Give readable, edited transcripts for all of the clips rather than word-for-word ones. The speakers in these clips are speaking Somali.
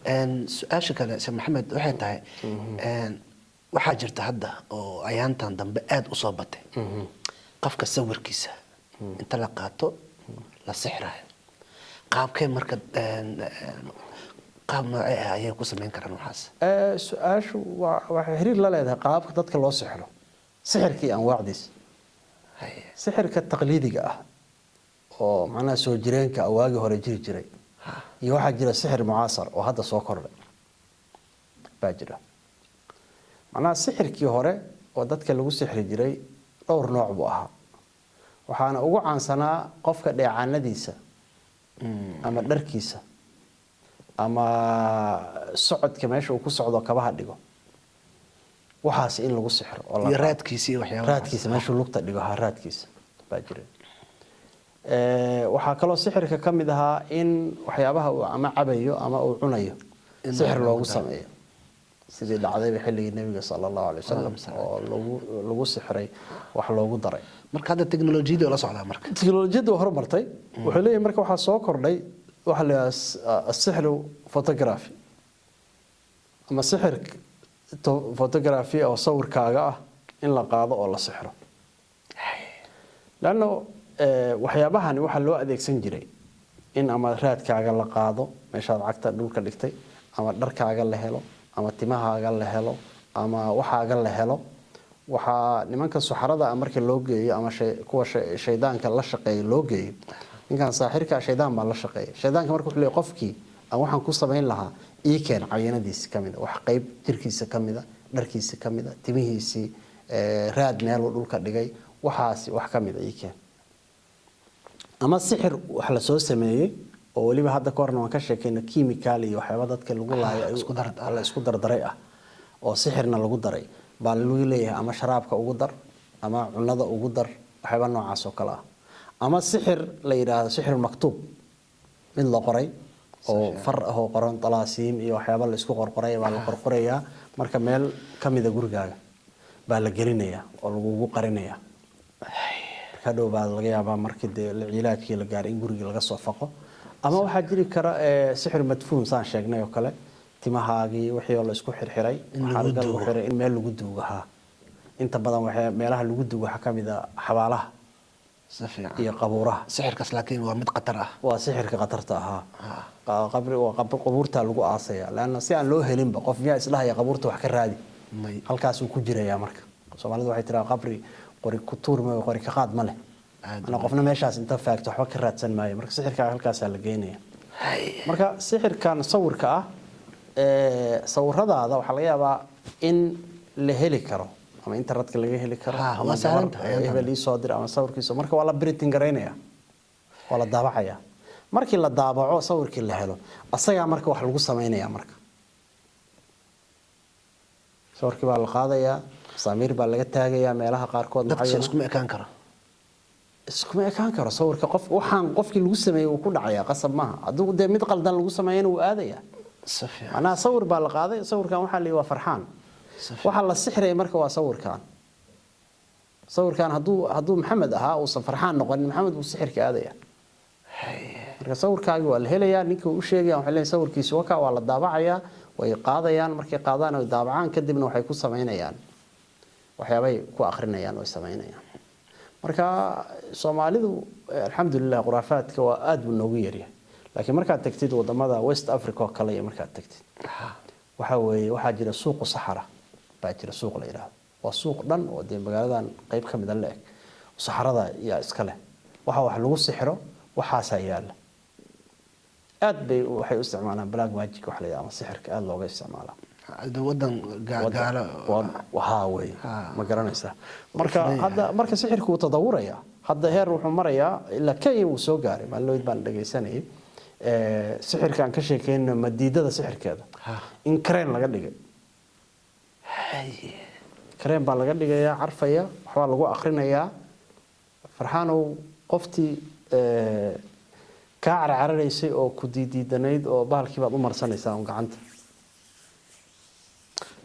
su-aasha kale se maxamed waxay tahay waxaa jirta hadda oo ayaantan dambe aada u soo batay qofka sawirkiisa inta la qaato la sixrayo qaabkee marka qaab noocee ah ayay ku samayn karaan waxaas su-aashu waxay xiriir la leedahay qaabka dadka loo sixro sixirkii anwaacdiisa sixirka taqliidiga ah oo macnaha soo jireenka awaagii hore jiri jiray iyo waxaa jira sixir mucaasar oo hadda soo kordhay baa jira macnaha sixirkii hore oo dadka lagu sixri jiray dhowr nooc buu ahaa waxaana ugu caansanaa qofka dheecaanadiisa ama dharkiisa ama socodka meesha uu ku socdo kabaha dhigo waxaas in lagu sixro oo raadkiisa iyo waxyaabaha raadkiisa meesha lugta dhigo ha raadkiisa baa jira waxaa kaloo sixirka ka mid ahaa in waxyaabaha uu ama cabayo ama uu cunayo sixir loogu sameeyo sidii dhacdayba xilligii nabiga sallallahu alayhi wasallam oo lagu sixray wax loogu daray marka hadda teknolojiyada la socdaa marka teknolojiyadu horumartay wuxuu leeyahay marka waxa soo kordhay waxa la sixru photography ama sixir photography oo sawirkaaga ah in la qaado oo la sixro laano waxyaabahan waxa loo adeegsan jiray in ama raadkaaga la qaado meeshaad cagta dhulka dhigtay ama dharkaaga la helo ama timahaaga la helo ama waxaaga la helo waxa nimanka suxarada markii loo geeyo ama kuwa shaydaanka la shaqeeyo loo geeyo ninkan saaxirka shaydaan baa la shaqeeya shaydaanka markuu leeyahay qofkii aan waxaan ku sameyn lahaa ii keen cayanadiisa kamid wax qayb jirkiisa kamid dharkiisa kamid timihiisi raad meel uu dhulka dhigay waxaas wax kamid ii keen ama sixir wax la soo sameeyay oo waliba hadda ka horna waan ka sheekayna chemical iyo waxyaabo dadka lagu laayo la isku dardaray ah oo sixirna lagu daray baa lagu leeyahay ama sharaabka ugu dar ama cunada ugu dar waxyaabo noocaas oo kala ah ama sixir la yiraahdo sixir maktuub mid la qoray oo far ah oo qoran talaasiim iyo waxyaabo la isku qorqoray baa la qorqorayaa marka meel kamid ah gurigaaga baa la gelinayaa oo lagu qarinayaa kadoo baa laga yaabaa markii cilaadkii la gaaray in guriga laga soo faqo ama waxa jiri kara sixir madfuun saan sheegnay oo kale timahaagi wixii la isku xirxiray xarga lagu xiray in meel lagu duugaha inta badan waxa meelaha lagu duugo waxa kamid ah xabaalaha safiican iyo qabuuraha sixirkaas laakiin waa mid qatar ah waa sixirka qatarta ah qabri waa qabuurta lagu aasaya laana si aan loo helin qof miyaa islahay qabuurta wax ka raadi halkaas uu ku jiraya marka Soomaalidu waxay tiraa qabri qori ku tuurmay qori ka qaad ma leh ana qofna meeshaas inta faagto waxba ka raadsan maayo marka sixirka halkaas la geenaya marka sixirkan sawirka ah sawiradaada waxa laga yaabaa in la heli karo ama internetka laga heli karo ama hebel soo dir ama sawirkiisa marka waa la printing gareynaya waa la daabacaya markii la daabaco sawirkii la helo asaga marka wax lagu sameeynaya marka sawirkii baa la qaadaya samiir baa laga taagaya meelaha qaar kood maxay isku ekaan karo sawirka qof waxaan qofkii lagu sameeyay uu ku dhacaya qasab maaha aduu de mid qaldan lagu sameeyay uu aadaya safiican ana sawir baa la qaaday sawirkan waxa la waa farxaan waxa la sixray marka waa sawirkan haduu maxamed ahaa oo farxaan noqon maxamed uu sixirka aadaya marka sawirkaaga waa la helayaa ninka uu sheegay waxa leeyahay sawirkiisa waa la daabacaya way qaadayaan markay qaadaan oo daabacaan kadibna waxay ku sameynayaan waxyaabay ku akhrinayaan oo sameynayaan marka Soomaalidu alxamdulillah quraafaadka waa aad u noogu yaryahay laakiin marka tagtid wadamada West Africa oo kale marka tagtid waxa jira suuq saxara baa jira suuq la yiraahdo waa suuq dhan oo magaaladan qayb kamid ah leeg saxarada iyo iska leh waxa wax lagu sixiro waxaas yaala aad bay waxay u isticmaalaan black magic wax la yiraahdo sixirka aad looga isticmaalaa wadan gaala waxa way ma garanaysaa marka sixirku tadawuraya hadda heer wuxuu marayaa ila kay uu soo gaaray maalmood baan dhageysanay sixirkan ka sheekeyna madiidada sixirkeeda in kareen laga dhigay kareen baa laga dhigayaa carfaya waxa lagu akhrinayaa farxaanow qoftii ka cararaysay oo ku diidanayd oo bahalkii baad u marsanaysaa gacanta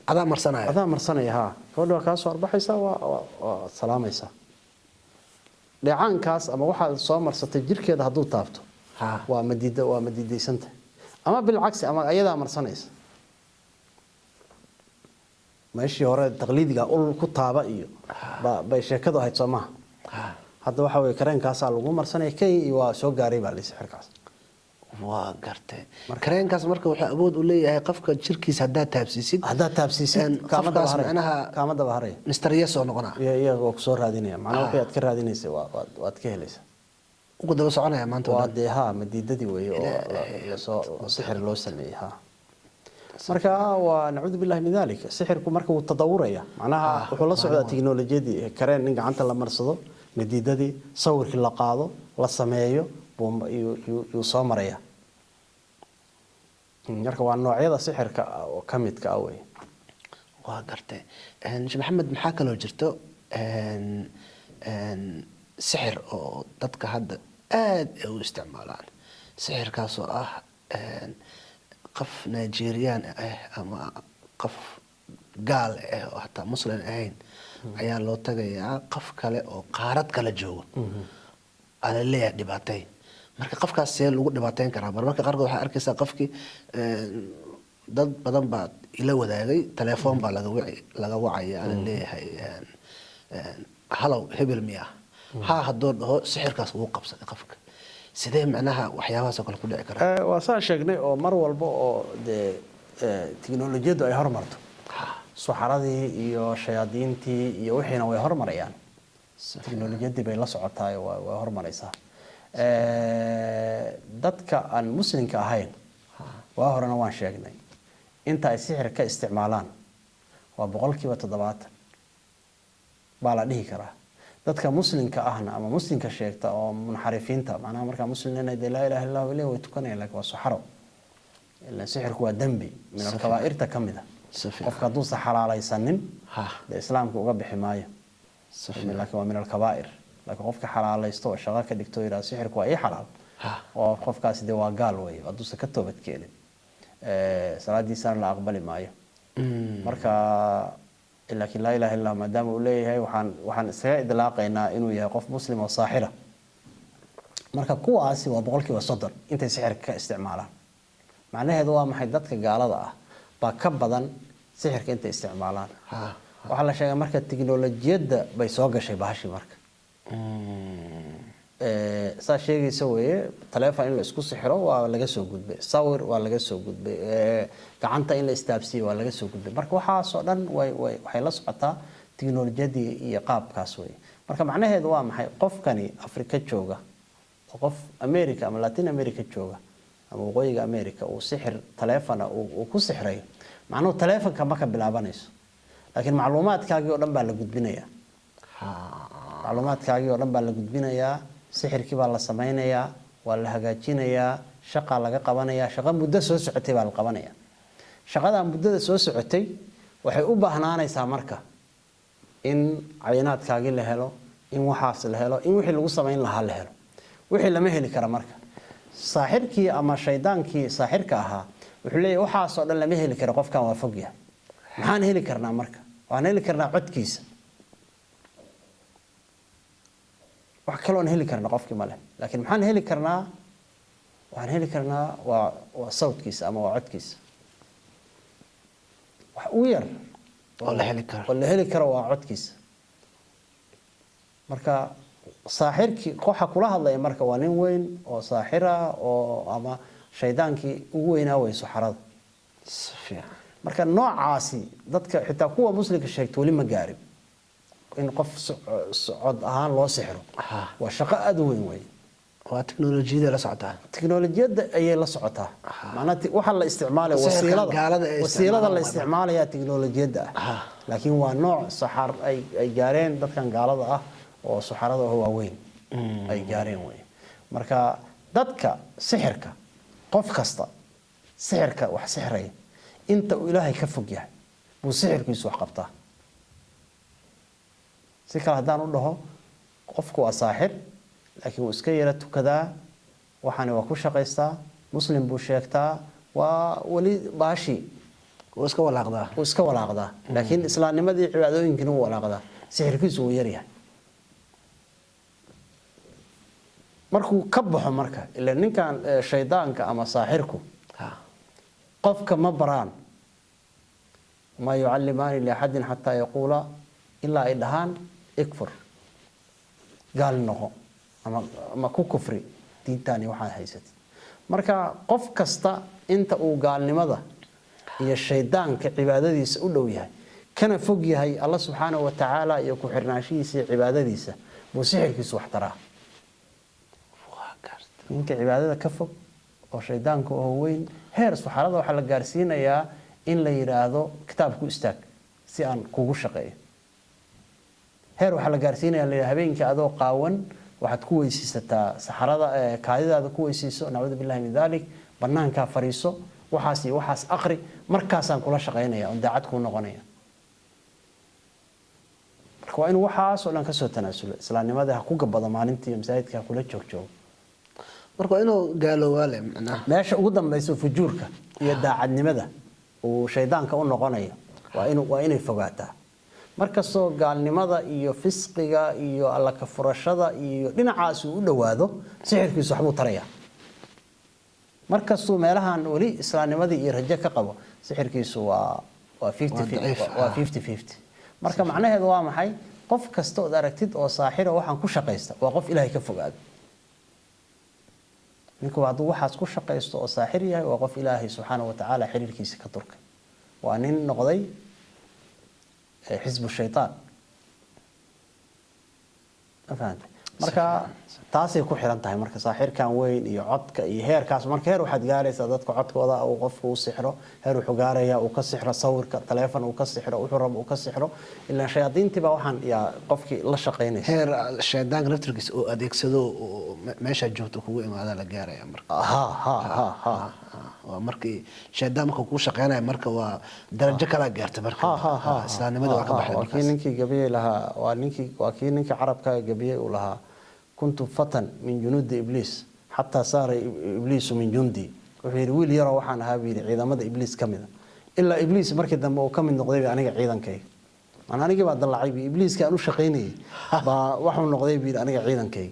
adaa marsanaya ha gabadha ka soo arbaxaysa waa salaamaysa dheecaankaas ama waxa soo marsatay jirkeeda haduu taabto waa madiidaysanta ama bilcagsi ama ayadaa marsanaysa meeshii hore taqliidiga ul ku taaba iyo bay sheekadu ahayd Soomaa hadda waxa way kareenkaas lagu marsanay kay waa soo gaaray baa sixirkaas waa gartay kareenkaas marka wuxuu awood u leeyahay qofka jirkiisa hadaa taabsiisid kaamada baharay mister soo noqona iyagoo ku soo raadinaya macnaha waxaad ka raadinaysaa waad ka helaysaa ugu daba soconaya maanta waa deeha madiidadii way oo soo sixir loo sameeyay marka waa nacuudu billahi min dalika sixirku marka uu tadawuraya macnaha wuxuu la socdaa tiknoolajiyadii kareen nin gacanta la marsado madiidadii sawirkii la qaado la sameeyo bomba iyo soo maraya marka waa noocyada sixirka oo kamidka ah way waa gartay Sheekh Maxamed maxaa kale oo jirto sixir oo dadka hadda aad u isticmaalaan sixirkaas oo ah qof Nigerian ama qof gaal oo hataa muslim ahayn ayaa loo tagayaa qof kale oo qaarad kala joogo ala leeyahay dhibaatay marka qofkaas see lagu dhibaateyn karaa marka qaarkood waxa arkaysaa qofkii dad badan baa ila wadaagay telefoon baa laga wacaya ala leeyahay hello hebel miya hadoo dhaho sixirkaas uu qabsaday qofka sidee macnaha waxyaabahaas kale ku dhici karaa waa saan sheegnay oo mar walba oo tiknoolajiyadu ay hormarto suxaradii iyo shayaadiintii iyo wixiina way hormarayaan tiknoolajiyadii bay la socotaa way hormaraysaa dadka aan muslimka ahayn waa horena waan sheegnay inta ay sixir ka isticmaalaan waa 70% baa la dhihi karaa dadka muslimka ahna ama muslimka sheegta oo munxarifiinta macnaha marka muslimina la ilaaha illa huwa way tukanayaan laakiin waa suxaro illa sixirku waa dambi min al-kabaa'irta kamida qofka duu xalaalaysanin islaamku uga bixi maayo laakiin waa min al-kabaa'ir laakiin qofka xalaalaysto oo shaqo ka dhigto ila sixirku waa xalaal oo qofkaas waa gaal way haduu ka toobad keenin salaadiisa la aqbali maayo marka laakiin la ilaaha illa maadaama uu leeyahay waxaan isaga idlaaqaynaa inuu yahay qof muslim oo saaxira marka kuwaasi waa 30% intay sixirka ka isticmaalaan macnaheedu waa maxay dadka gaalada ah ba ka badan sixirka intay isticmaalaan waxa la sheegay marka tiknoolajiyada bay soo gashay bahashi marka saa sheegaysa weeye telefoon in la isku sixiro waa laga soo gudbay sawir waa laga soo gudbay gacanta in la istaabsiyo waa laga soo gudbay marka waxa soo dhan waxay la socotaa tiknoolajiyadii iyo qaabkaas weeye marka macnaheedu waa maxay qofkani Afrika jooga qof America ama Latin America jooga ama waqooyiga America uu sixir telefoon uu ku sixirayo macnaheedu telefoonka ma ka bilaabanayso laakiin macluumaadkaagii oo dhan baa la gudbinayaa macluumaadkaagii oo dhan baa la gudbinayaa sixirkii baa la sameeynayaa waa la hagaajinayaa shaqa laga qabanayaa shaqa muddo soo socotay baa la qabanayaa shaqada muddada soo socotay waxay u baahnaanaysaa marka in cayinaadkaagii la helo in waxaas la helo in wixii lagu sameyn lahaa la helo wixii lama heli kara marka saaxirkii ama shaydaankii saaxirka ahaa wuxuu leeyahay waxaas oo dhan lama heli karo qofkan waa fog yahay maxaan heli karnaa marka waxaan heli karnaa codkiisa wax kale oo heli karnaa qofkii male laakiin maxaan heli karnaa waxaan heli karnaa waa sawtkiisa ama waa codkiisa wax u yar oo la heli karo waa codkiisa marka saaxirkii waxa kula hadlaya marka waa nin weyn oo saaxira oo ama shaydaankii ugu weynaa way suxarada marka noocaasi dadka xitaa kuwa muslimka sheegtay wali ma gaarin in qof socod ahaan loo sixiro waa shaqo aad u weyn way waa tiknoolajiyada la socotaa tiknoolajiyada ayay la socotaa macnaheedu waxa la isticmaalay wasiilada la isticmaalaya tiknoolajiyada laakiin waa nooc saxar ay gaareen dadkan gaalada ah oo saxarada oo weyn ay gaareen way marka dadka sixirka qof kasta sixirka wax sixray inta uu ilaahay ka fog yahay buu sixirkiisu wax qabtaa si kala hadaan u dhaho qofku waa saaxir laakiin uu iska yara tukadaa waxaan waa ku shaqeystaa muslim buu sheegtaa waa wali baashi oo iska walaaqdaa laakiin islaamnimadii cibaadooyinkina uu walaaqdaa sixirkiisu uu yar yahay markuu ka baxo marka ila ninkan shaydaanka ama saaxirku قفك ما بران ما يعلمان لأحد حتى يقول إلا إدهان اكفر قال نقو أما كو كفري دين تاني وحان حيست مركا قف كستا انت او قال لماذا هي الشيطان كعبادتيس أولو يهي كان فوق يهي الله سبحانه وتعالى يكو حرناشيسي عبادتيس وسحر كيسو احتراه إنك عبادتك كفوق وشيطانك وهو وين هيرس وحالده وحا لا غارسينيا in la yiraahdo kitaabku istaag si aan kugu shaqeeyo heer waxa la gaarsiinayaa la habeenkii adoo qaawan waxaad ku weysiisataa saxarada kaadidaada ku weysiiso naawada billahi min dalik banaanka fariiso waxaas aqri markaasaan kula shaqeynaya oo daacad ku noqonaya marka waa in waxaas oo dhan ka soo tanaasulo islaamnimada ha ku gabado maalintii masaajidka kula joogjoog marka inuu gaalowaale macnaha meesha ugu dambayso fujuurka iyo daacadnimada وشيطانك u noqonayo waa inay fogaataa markasoo gaalnimada iyo fisqiga iyo alla ka furashada iyo dhinacaas u dhawaado sixirkiisu waxbuu taraya markasoo meelahan wali islaamnimadii iyo rajo ka qabo sixirkiisu waa 50-50 marka macnaheedu waa maxay qof kasta oo aragtid oo saaxir waxaan ku shaqeysta waa qof ilaahay ka fogaado ninku hadduu waxaas ku shaqeysto oo saaxir yahay waa qof ilaahay subxaanahu wa tacaala xiriirkiisa ka turkay waa nin noqday xisbu shaytaan afahantay marka taasay ku xiran tahay marka saaxirkan weyn iyo codka iyo heerkaas marka heer waxaad gaaraysaa dadka codkooda uu qofku u sixro heer wuxuu gaarayaa uu ka sixro sawirka telefoon uu ka sixro wuxuu rabo uu ka sixro ilaa shayaadiintii baa waxaan yaa qofkii la shaqeynaysa heer shaydaanka naftirkiisa oo adeegsado meesha joogto kugu imaada la gaaraya marka waa markii shaydaan marka ku shaqeynaya marka waa darajo kala gaartay marka islaamnimada waa ka baxay marka ninkii gabiyay lahaa waa kii ninkii carabka gabiyay uu lahaa كنت فتى من جنود إبليس حتى صار إبليس من جندي وحير ويل يرى وحنا هابيل عيدا ماذا إبليس كمذا إلا إبليس مركز دم وكم من نقضي أنا عيدا كي أنا بعد الله عيبي إبليس كانوا شقيني وحنا نقضي أنا عيدا كي